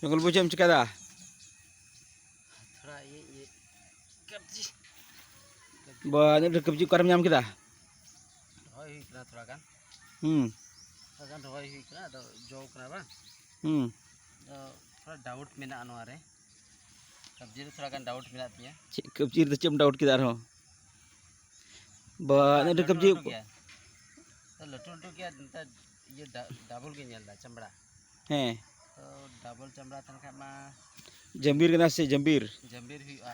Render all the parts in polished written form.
Jongol bu cem cika dah. थोड़ा ये कब्जी Banyak udah kebji karam nyam kita. रोई हुई कना थोड़ा kan रोई हुई कना तो जो कना बा तो थोड़ा डाउट मेना अनवा रे कब्जी थोड़ा kan डाउट मेना तिया Cik kebji itu cem daud kita roh. Banyak udah kebji. तो लटू लटू क्या ये डबल के nyal दा चमड़ा Heh, तो डबल चमड़ा तन खा मा jambir kena sih jambir. जंबीर हुआ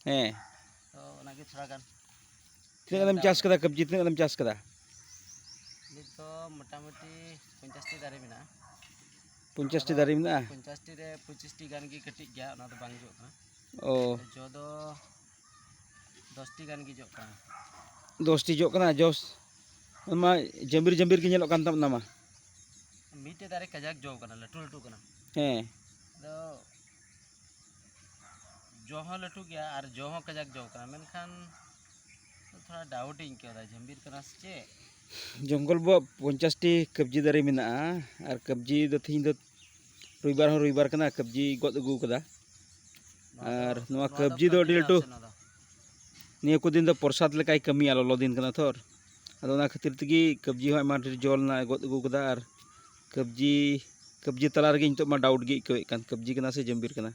Heh, तो नागे थोड़ा kan tinaga dalam cas kita kebji tinaga dalam cas kita. ini तो मोटामोटी 50 दारे मेना Puncas di dari mana? 50 रे 25 गान की कटिक गया ना तो बांग जो कना Oh, जो दो 10 गान की जो कना dos tijok kena jos. Nama jambir jambir kini lo kantam nama. मीटे दारे कजाक जो कना लटू लटू कना Heh, तो जो हो लटू गया और जो हो कजाक जो कना मेनखान तो थोड़ा डाउट इन क्यों दा जंबीर कना से jongkol bu puncas di kebji dari mana? Ar kebji itu tinggal ruibar kena kebji got ugu kada. Ar nama kebji itu deal tu. Ni aku din tu persat lekai kami alo lodin kena thor. Ado na khatir tigi kebji hoi mar jol na got ugu kada ar kebji talar gi untuk ma daud gi ko kan kebji kena se jambir kena.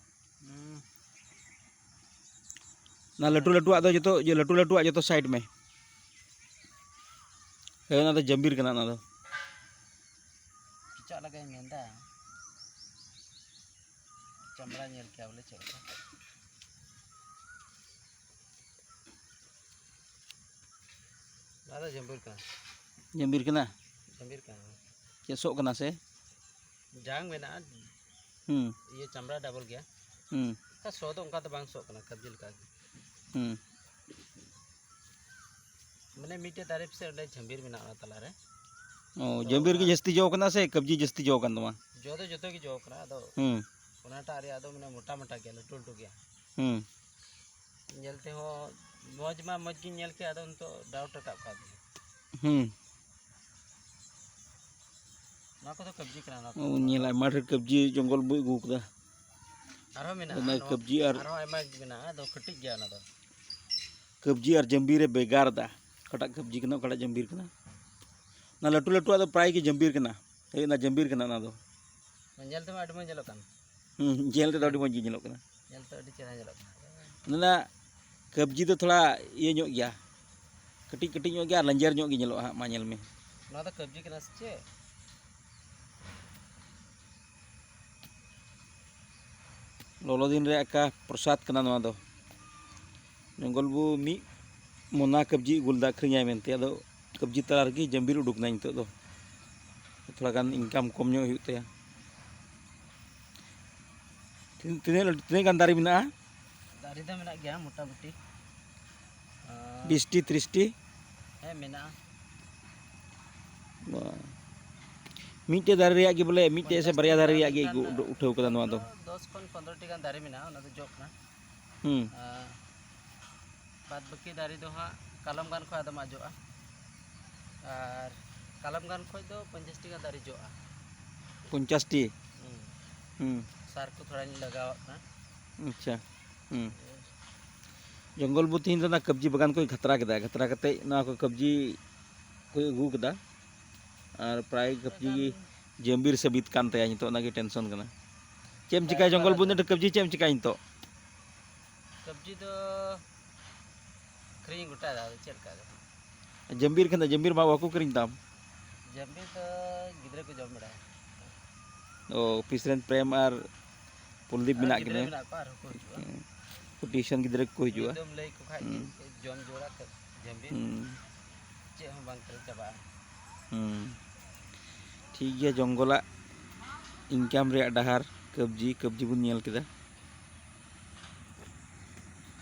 Na latu latu ado joto je latu latu joto side में. Kayak na jambir kena na do. पिचा लगा मेंदा चमड़ा nail क्या बोले चलता दादा जंबीर कना Jambir kena. जंबीर कना Cesok kena se. जांग मेना ये चमड़ा डबल गया का सो तो उनका तो बांग सो कना कब्जिल का मैंने मीटे तारीफ से उन्हें जंबीर में ना तला रे Oh, jambir ki jasti jauh kena se kebji jasti jauh kan tuma. जो तो की जो करा तो उन्हें तारी आदो मैंने मोटा मोटा गया लटुल टू गया nyelते हो मौज मा मौज की nyel के आदो उन तो डाउट रखा का ना को तो कब्जी करा ना Oh, nyelai mar kebji jongkol bu gu kada. आरो मेना Naik kebji ar आरो एमा मेना दो खटिक गया ना तो kebji ar jambir e begar dah. Katak kebji kena katak jambir kena. Na latu latu ada prai ki jambir kena. Na jambir kena na do. nyelते मा अडमो जलो kan Jel te tadi monji nyelok kena. nyelते अडी चेहरा जलो Na kebji tu thoda iya nyok gya. Ketik ketik nyok gya lanjar nyok gi nyelok ha ma nyel me. ना तो कब्जी कना से Lolo din re aka persat kena no do. Jongkol bu mi mona kebji gulda krinya mente ado kebji talar ki jambir uduk na into do. Thoda kan income kom nyok hiu te ya. Tine kan dari mina दारी दा मेना गया मोटा मोटी 20 30 है मेना Mite dari reak gi boleh mite se barya dari reak gi uthau kada no do. 10 खन 15 T गान दारी मेना ना तो जोक ना बाद बाकी दारी दो हा कलम गान खो आदम आजोआ और कलम गान खो दो 50 टी गान दारी जोआ Puncas di. सार को थोड़ा नहीं लगाव ना Acha. Jongkol bu tin na kebji bagan koi khatra kate na ko kebji koi gu kada. Ar prai kebji jambir sebit kan te to nagi tension kana. Cem cikai jongkol bu ne kebji cem cikai to. कब्जी तो cream गुटा दा चल का Jambir kana jambir ma aku kering tam. Zombie तो गिदरे को जम बड़ा Oh, Pisren Prem ar Puldip minak गिदरे kene. में पार को जुआ Petition gidre ko hijua. एकदम लई को खाई जम जोड़ा जम्बी चे हम बांग कर चबा ठीक है jonggola income re dahar kebji bun nyel kita.